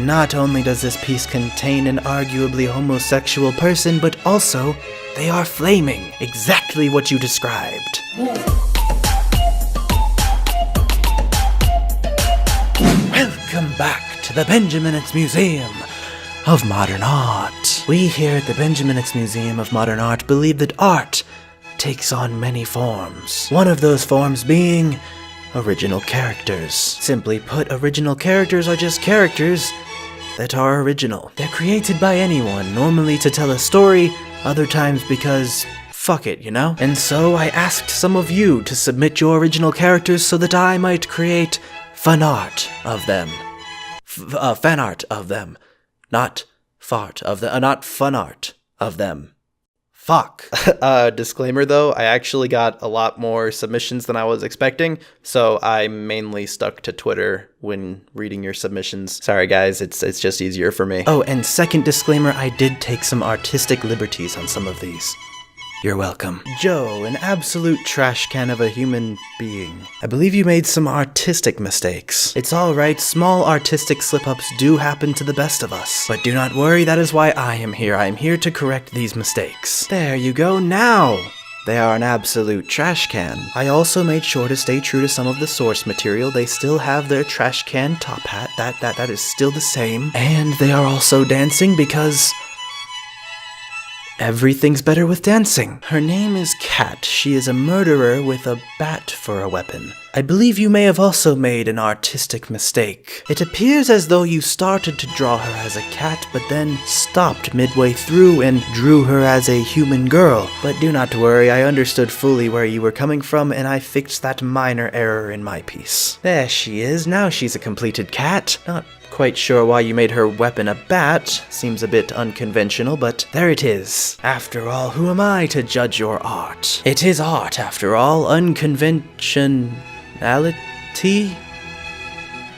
Not only does this piece contain an arguably homosexual person, but also they are flaming. Exactly what you described. Welcome back to the Benjamin's Museum of Modern Art. We here at the Benjamin's Museum of Modern Art believe that art takes on many forms. One of those forms being original characters. Simply put, original characters are just characters that are original. They're created by anyone, normally to tell a story, other times because fuck it, you know? And so I asked some of you to submit your original characters so that I might create fan art of them. Fan art of them. Not fart of them. Not fun art of them. Fuck. Disclaimer though, I actually got a lot more submissions than I was expecting, so I mainly stuck to Twitter when reading your submissions. Sorry guys, it's just easier for me. Oh, and second disclaimer, I did take some artistic liberties on some of these. You're welcome. Joe, an absolute trash can of a human being. I believe you made some artistic mistakes. It's alright, small artistic slip-ups do happen to the best of us. But do not worry, that is why I am here. I am here to correct these mistakes. There you go, now! They are an absolute trash can. I also made sure to stay true to some of the source material. They still have their trash can top hat. That is still the same. And they are also dancing because everything's better with dancing. Her name is Kat. She is a murderer with a bat for a weapon. I believe you may have also made an artistic mistake. It appears as though you started to draw her as a cat, but then stopped midway through and drew her as a human girl. But do not worry, I understood fully where you were coming from, and I fixed that minor error in my piece. There she is. Now she's a completed cat. Not quite sure why you made her weapon a bat. Seems a bit unconventional, but there it is. After all, who am I to judge your art? It is art, after all. Unconventionality?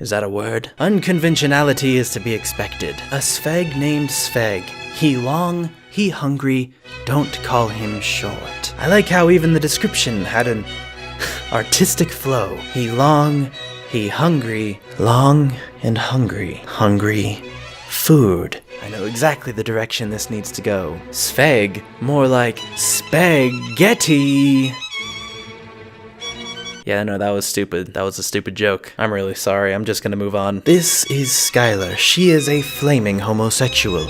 Is that a word? Unconventionality is to be expected. A Spheg named Spheg. He long, he hungry, don't call him short. I like how even the description had an artistic flow. He long, he hungry, long and hungry. Hungry food. I know exactly the direction this needs to go. Spheg, more like spaghetti. Yeah, no, that was stupid. That was a stupid joke. I'm really sorry. I'm just gonna move on. This is Skylar. She is a flaming homosexual.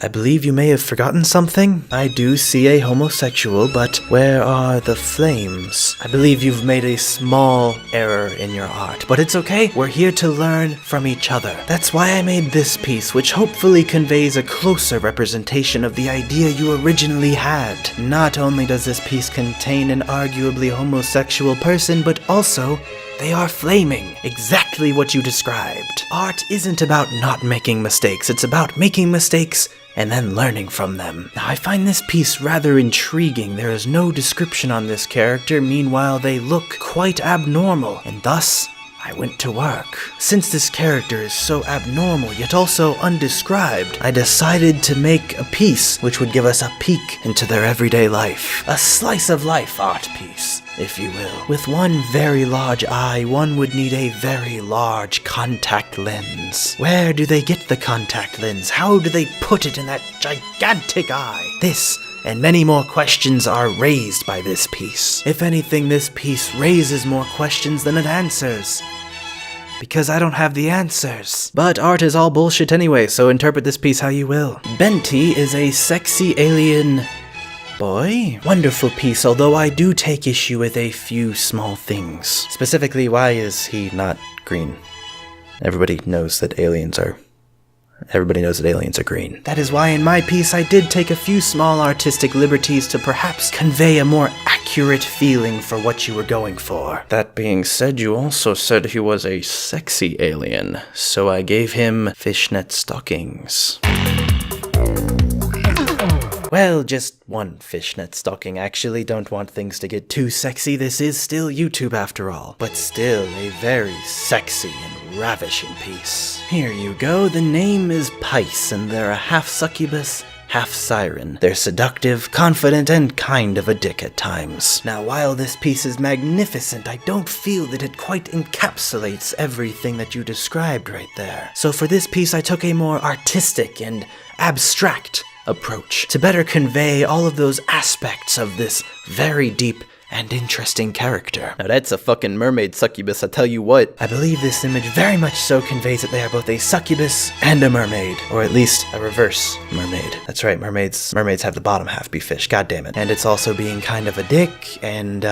I believe you may have forgotten something. I do see a homosexual, but where are the flames? I believe you've made a small error in your art, but it's okay. We're here to learn from each other. That's why I made this piece, which hopefully conveys a closer representation of the idea you originally had. Not only does this piece contain an arguably homosexual person, but also they are flaming. Exactly what you described. Art isn't about not making mistakes. It's about making mistakes and then learning from them. Now, I find this piece rather intriguing. There is no description on this character. Meanwhile, they look quite abnormal, and thus I went to work. Since this character is so abnormal, yet also undescribed, I decided to make a piece which would give us a peek into their everyday life. A slice of life art piece, if you will. With one very large eye, one would need a very large contact lens. Where do they get the contact lens? How do they put it in that gigantic eye? This and many more questions are raised by this piece. If anything, this piece raises more questions than it answers, because I don't have the answers. But art is all bullshit anyway, so interpret this piece how you will. Benti is a sexy alien boy. Wonderful piece, although I do take issue with a few small things. Specifically, why is he not green? Everybody knows that aliens are green. That is why in my piece I did take a few small artistic liberties to perhaps convey a more accurate feeling for what you were going for. That being said, you also said he was a sexy alien, so I gave him fishnet stockings. Well, just one fishnet stocking, actually. Don't want things to get too sexy. This is still YouTube after all. But still a very sexy and ravishing piece. Here you go. The name is Pice, and they're a half succubus, half siren. They're seductive, confident, and kind of a dick at times. Now, while this piece is magnificent, I don't feel that it quite encapsulates everything that you described right there. So for this piece, I took a more artistic and abstract approach to better convey all of those aspects of this very deep and interesting character. Now that's a fucking mermaid succubus, I tell you what. I believe this image very much so conveys that they are both a succubus and a mermaid, or at least a reverse mermaid. That's right, mermaids have the bottom half be fish, god damn it. And it's also being kind of a dick, and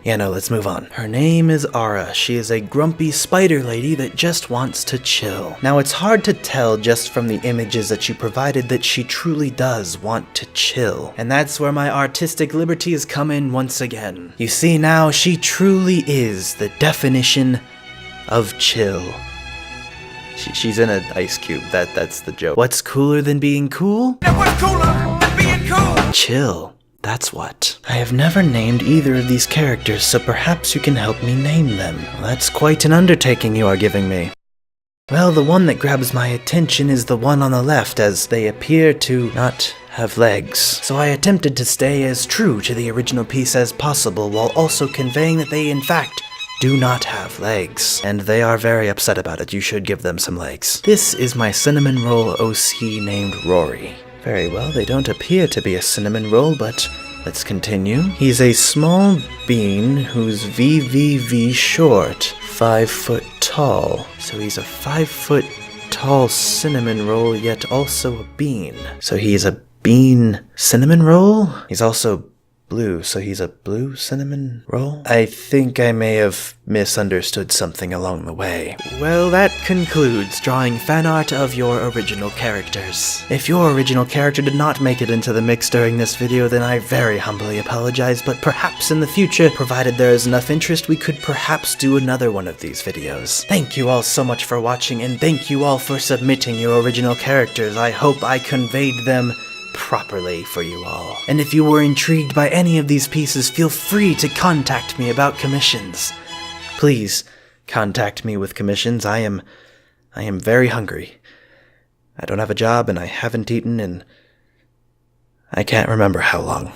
yeah, no, let's move on. Her name is Ara. She is a grumpy spider lady that just wants to chill. Now, it's hard to tell just from the images that you provided that she truly does want to chill. And that's where my artistic liberties come in once again. You see now, she truly is the definition of chill. She's in an ice cube. That's the joke. What's cooler than being cool? Now what's cooler than being cool? Chill. That's what. I have never named either of these characters, so perhaps you can help me name them. Well, that's quite an undertaking you are giving me. Well, the one that grabs my attention is the one on the left, as they appear to not have legs. So I attempted to stay as true to the original piece as possible, while also conveying that they, in fact, do not have legs. And they are very upset about it. You should give them some legs. This is my cinnamon roll OC named Rory. Very well, they don't appear to be a cinnamon roll, but let's continue. He's a small bean who's VVV short, 5 foot tall. So he's a 5 foot tall cinnamon roll, yet also a bean. So he's a bean cinnamon roll? He's also blue, so he's a blue cinnamon roll? I think I may have misunderstood something along the way. Well, that concludes drawing fan art of your original characters. If your original character did not make it into the mix during this video, then I very humbly apologize, but perhaps in the future, provided there is enough interest, we could perhaps do another one of these videos. Thank you all so much for watching, and thank you all for submitting your original characters. I hope I conveyed them properly for you all. And if you were intrigued by any of these pieces, feel free to contact me about commissions. Please contact me with commissions. I am very hungry. I don't have a job and I haven't eaten in I can't remember how long.